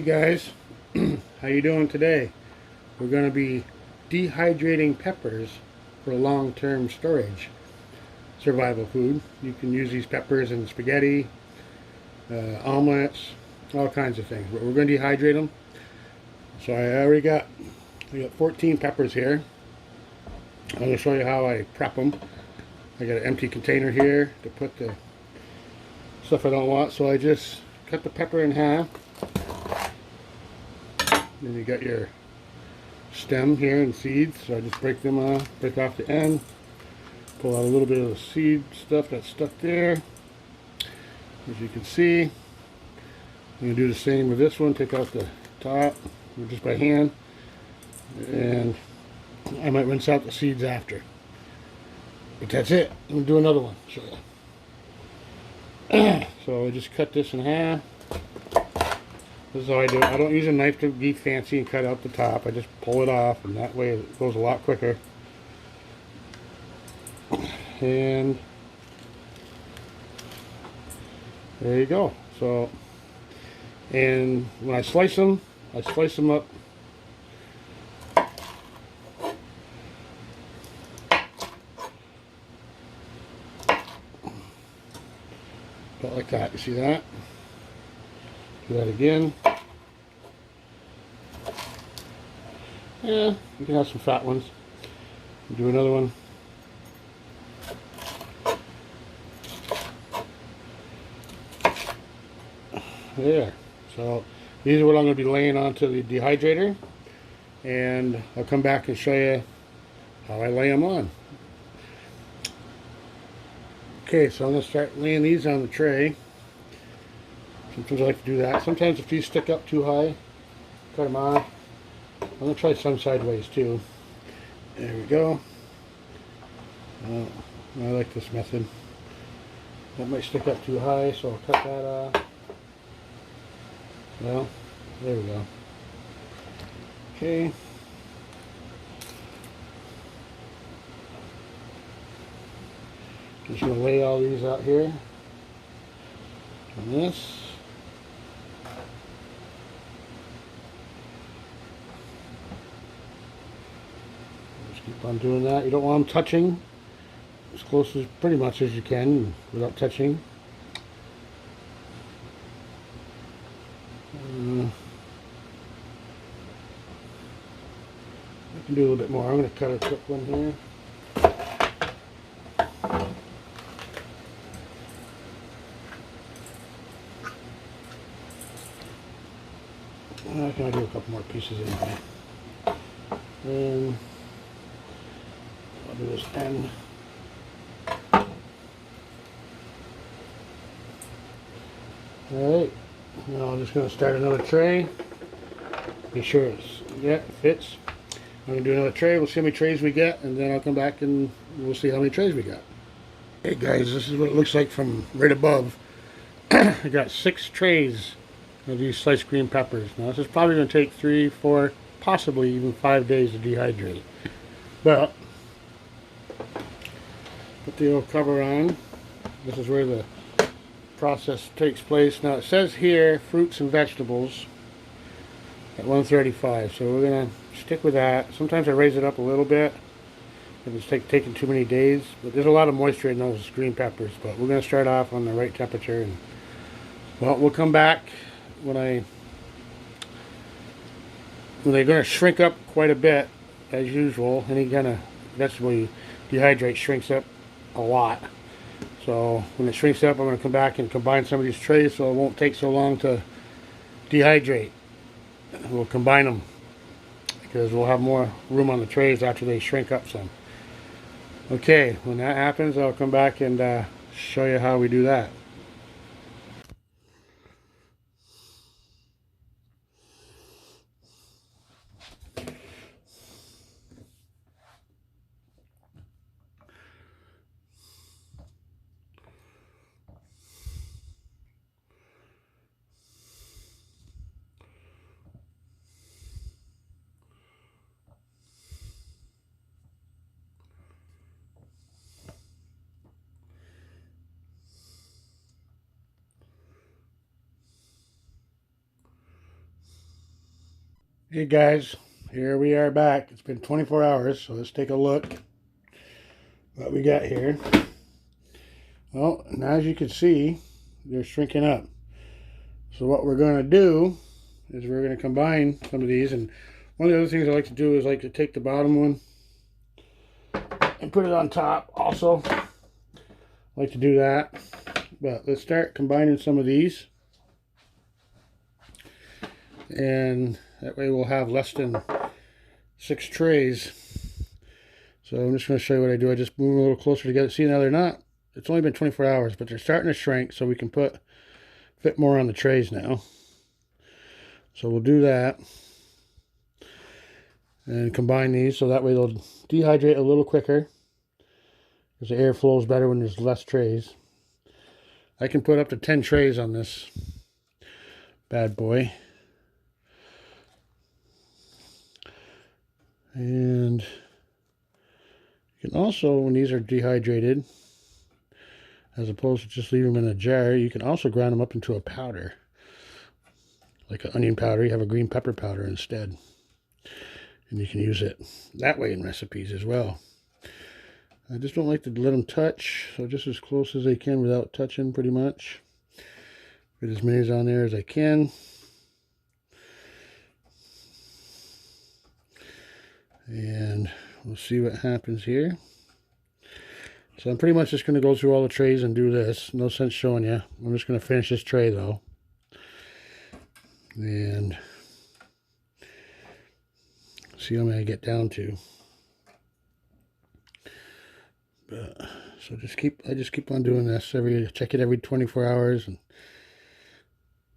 Guys, how you doing today? We're going to be dehydrating peppers for long-term storage, survival food. You can use these peppers in spaghetti, omelets, all kinds of things. But we're going to dehydrate them. So I got 14 peppers here. I'm going to show you how I prep them. I got an empty container here to put the stuff I don't want. So I just cut the pepper in half. Then you got your stem here and seeds, so I just break them off, break off the end, pull out a little bit of the seed stuff that's stuck there. As you can see, I'm going to do the same with this one. Take out the top just by hand, and I might rinse out the seeds after. But that's it. I'm going to do another one. Show you. So I just cut this in half. This is how I do it. I don't use a knife to be fancy and cut out the top. I just pull it off, and that way it goes a lot quicker. And there you go. So, and when I slice them up about like that. You see that? Do that again. Yeah, you can have some fat ones. Do another one. There. So these are what I'm going to be laying onto the dehydrator, and I'll come back and show you how I lay them on. Okay, so I'm going to start laying these on the tray. Sometimes I like to do that. Sometimes if these stick up too high, cut them off. I'm going to try some sideways too. There we go. I like this method. That might stick up too high, so I'll cut that off. Well, there we go. Okay. Just going to lay all these out here. And this. Keep on doing that. You don't want them touching, as close as pretty much as you can without touching. I can do a little bit more. I'm going to cut a quick one here. I can do a couple more pieces in here. And I'll do this end. Alright, now I'm just going to start another tray. Be sure it fits. I'm going to do another tray. We'll see how many trays we get, and then I'll come back and we'll see how many trays we got. Hey guys, this is what it looks like from right above. I got 6 trays of these sliced green peppers. Now this is probably going to take 3, 4, possibly even 5 days to dehydrate. But put the old cover on. This is where the process takes place. Now it says here fruits and vegetables at 135, so we're gonna stick with that. Sometimes I raise it up a little bit if it's taking too many days, but there's a lot of moisture in those green peppers. But we're gonna start off on the right temperature, and well, we'll come back when they're gonna shrink up quite a bit, as usual. Any kind of vegetable you dehydrate shrinks up a lot. So when it shrinks up, I'm going to come back and combine some of these trays so it won't take so long to dehydrate. We'll combine them because we'll have more room on the trays after they shrink up some. Okay, when that happens, I'll come back and show you how we do that. Hey guys, here we are back. It's been 24 hours, so let's take a look what we got here. Well, and as you can see, they're shrinking up. So what we're going to do is we're going to combine some of these. And one of the other things I like to do is like to take the bottom one and put it on top also. I like to do that. But let's start combining some of these. And that way we'll have less than 6 trays. So I'm just going to show you what I do. I just move them a little closer together. See, now they're not, it's only been 24 hours, but they're starting to shrink so we can fit more on the trays now. So we'll do that. And combine these so that way they'll dehydrate a little quicker. Because the air flows better when there's less trays. I can put up to 10 trays on this bad boy. And you can also, when these are dehydrated, as opposed to just leave them in a jar, you can also grind them up into a powder. Like an onion powder, you have a green pepper powder instead. And you can use it that way in recipes as well. I just don't like to let them touch, so just as close as they can without touching pretty much. Get as many on there as I can. And we'll see what happens here. So I'm pretty much just going to go through all the trays and do this. No sense showing you. I'm just going to finish this tray though. And see how many I get down to. But so I just keep on doing this. Check it every 24 hours and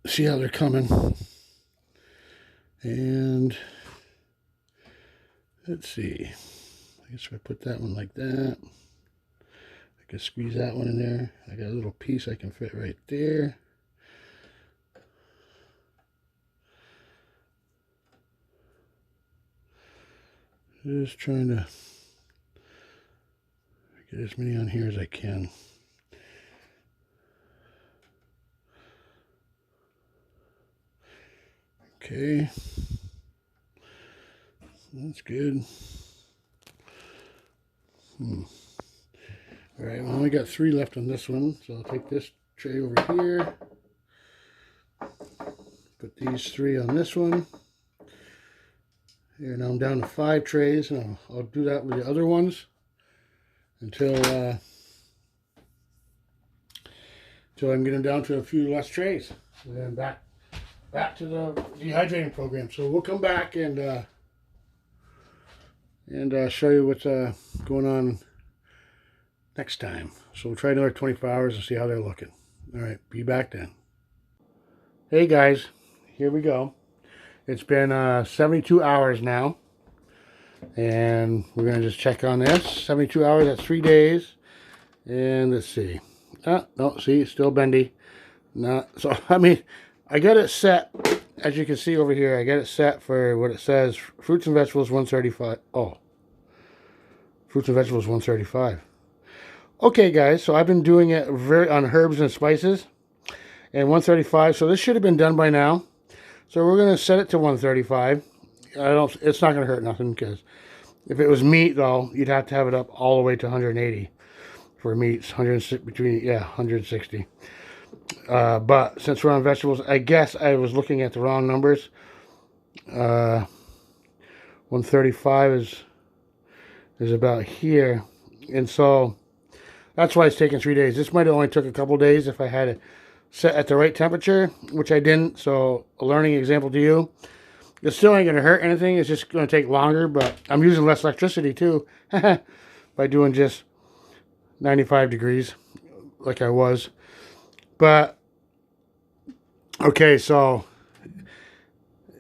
see how they're coming. And let's see. I guess if I put that one like that, I can squeeze that one in there. I got a little piece I can fit right there. Just trying to get as many on here as I can. Okay. That's good. Alright, well, I only got 3 left on this one, so I'll take this tray over here. Put these 3 on this one. Here, now I'm down to 5 trays, and I'll do that with the other ones until I can get them down to a few less trays. And then back to the dehydrating program. So we'll come back and show you what's going on next time. So we'll try another 24 hours and see how they're looking. All right, be back then. Hey guys, here we go. It's been 72 hours now, and we're going to just check on this. 72 hours, that's 3 days. And let's see. No, see, it's still bendy. So, I mean, I got it set, as you can see over here, I got it set for what it says, fruits and vegetables 135. Oh, fruits and vegetables 135. Okay, guys, so I've been doing it on herbs and spices, and 135, so this should have been done by now. So we're going to set it to 135. It's not going to hurt nothing, because if it was meat, though, you'd have to have it up all the way to 180 for meats, 160. But since we're on vegetables, I guess I was looking at the wrong numbers. 135 is about here, and so that's why it's taking 3 days. This might have only took a couple days if I had it set at the right temperature, which I didn't. So a learning example to you. It still ain't going to hurt anything. It's just going to take longer, but I'm using less electricity too by doing just 95 degrees like I was. But okay, so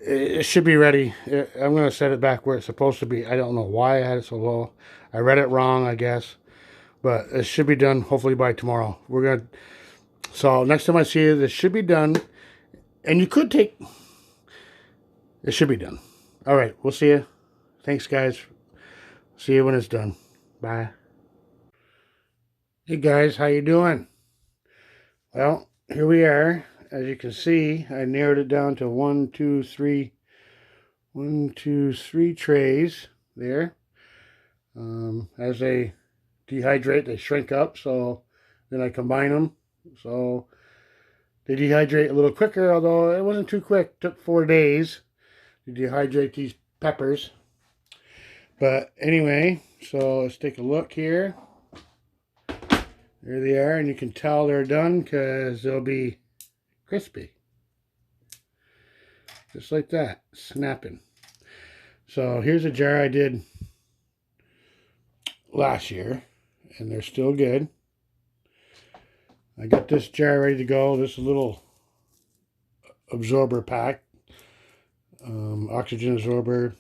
it should be ready. I'm going to set it back where it's supposed to be. I don't know why I had it so low. I read it wrong, I guess. But it should be done hopefully by tomorrow. So next time I see you, this should be done. And you could take... It should be done. All right, we'll see you. Thanks, guys. See you when it's done. Bye. Hey, guys, how you doing? Well, here we are. As you can see, I narrowed it down to 1, 2, 3, 1, 2, 3 trays there. As they dehydrate, they shrink up, so then I combine them. So they dehydrate a little quicker, although it wasn't too quick. It took 4 days to dehydrate these peppers. But anyway, so let's take a look here. There they are, and you can tell they're done because they'll be crispy. Just like that, snapping. So here's a jar I did last year, and they're still good. I got this jar ready to go. This little absorber pack, oxygen absorber.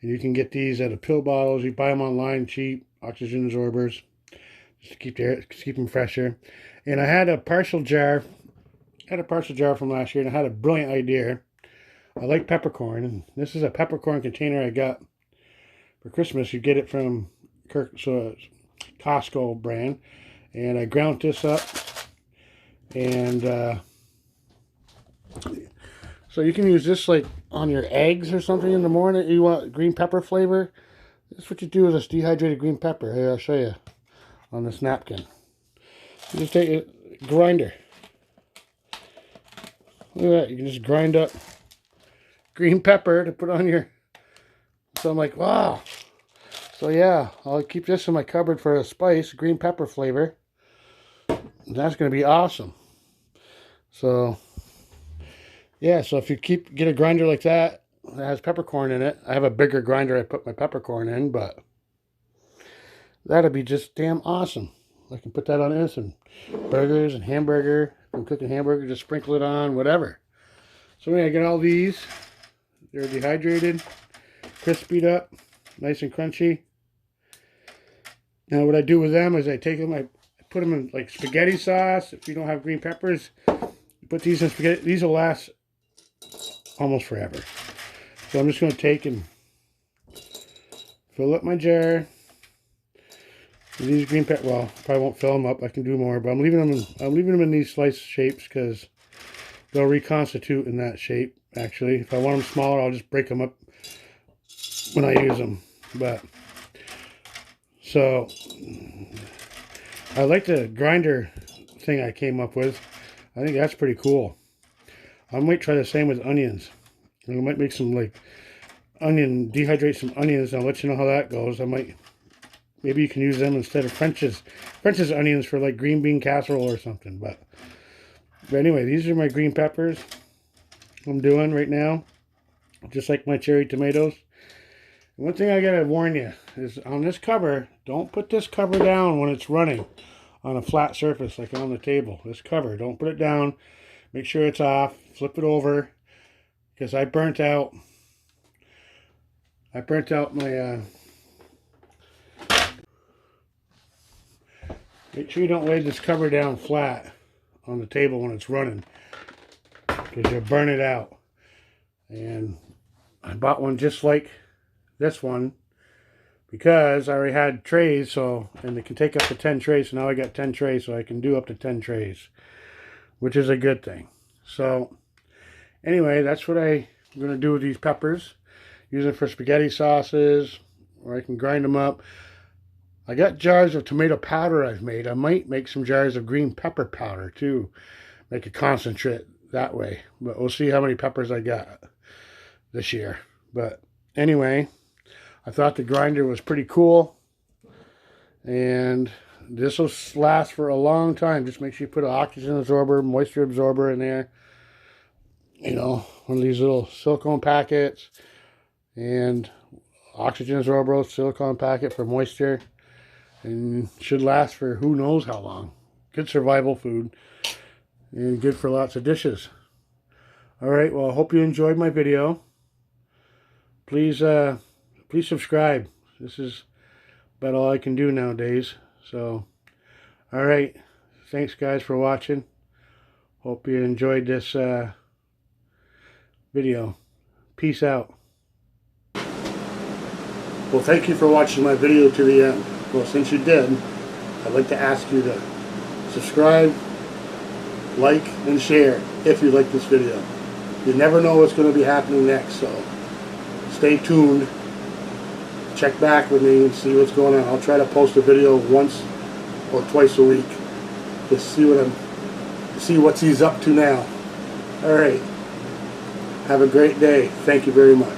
And you can get these out of pill bottles. You buy them online, cheap oxygen absorbers, just to keep them fresher. And I had a partial jar from last year, and I had a brilliant idea. I like peppercorn, and this is a peppercorn container I got for Christmas. You get it from Costco brand, and I ground this up, and so you can use this like on your eggs or something in the morning. You want green pepper flavor. That's what you do with this dehydrated green pepper. Here, I'll show you on this napkin. You just take a grinder. Look at that. You can just grind up green pepper to put on your... So I'm like, wow. So yeah, I'll keep this in my cupboard for a spice, green pepper flavor. That's going to be awesome. So yeah, so if you get a grinder like that has peppercorn in it. I have a bigger grinder I put my peppercorn in, but that'd be just damn awesome. I can put that on this and burgers and hamburger. If I'm cooking hamburger, just sprinkle it on, whatever. So anyway, I got all these. They're dehydrated, crispied up, nice and crunchy. Now what I do with them is I take them, I put them in like spaghetti sauce. If you don't have green peppers, you put these in spaghetti. These will last almost forever. So I'm just going to take and fill up my jar. These green peppers, well, probably won't fill them up. I can do more, but I'm leaving them in these slice shapes because they'll reconstitute in that shape. Actually, if I want them smaller, I'll just break them up when I use them. But so I like the grinder thing I came up with. I think that's pretty cool. I might try the same with onions. I might make some like dehydrate some onions. I'll let you know how that goes. Maybe you can use them instead of French's onions for like green bean casserole or something. But anyway, these are my green peppers I'm doing right now, just like my cherry tomatoes. One thing I gotta warn you is on this cover, don't put this cover down when it's running on a flat surface like on the table. This cover, don't put it down. Make sure it's off. Flip it over, because I burnt out my make sure you don't lay this cover down flat on the table when it's running, because you'll burn it out. And I bought one just like this one because I already had trays, and it can take up to 10 trays. So now I got 10 trays, so I can do up to 10 trays, which is a good thing. So anyway, that's what I'm going to do with these peppers. Use them for spaghetti sauces, or I can grind them up. I got jars of tomato powder I've made. I might make some jars of green pepper powder too. Make a concentrate that way. But we'll see how many peppers I got this year. But anyway, I thought the grinder was pretty cool. And this will last for a long time. Just make sure you put an oxygen absorber, moisture absorber in there. You know, one of these little silicone packets. And oxygen absorber, silicone packet for moisture. And should last for who knows how long. Good survival food. And good for lots of dishes. Alright, well, I hope you enjoyed my video. Please subscribe. This is about all I can do nowadays. So, alright. Thanks, guys, for watching. Hope you enjoyed this video. Peace out. Well, thank you for watching my video to the end. Well, since you did, I'd like to ask you to subscribe, like, and share if you like this video. You never know what's going to be happening next, so stay tuned. Check back with me and see what's going on. I'll try to post a video once or twice a week. Just see what he's up to now. Alright. Have a great day. Thank you very much.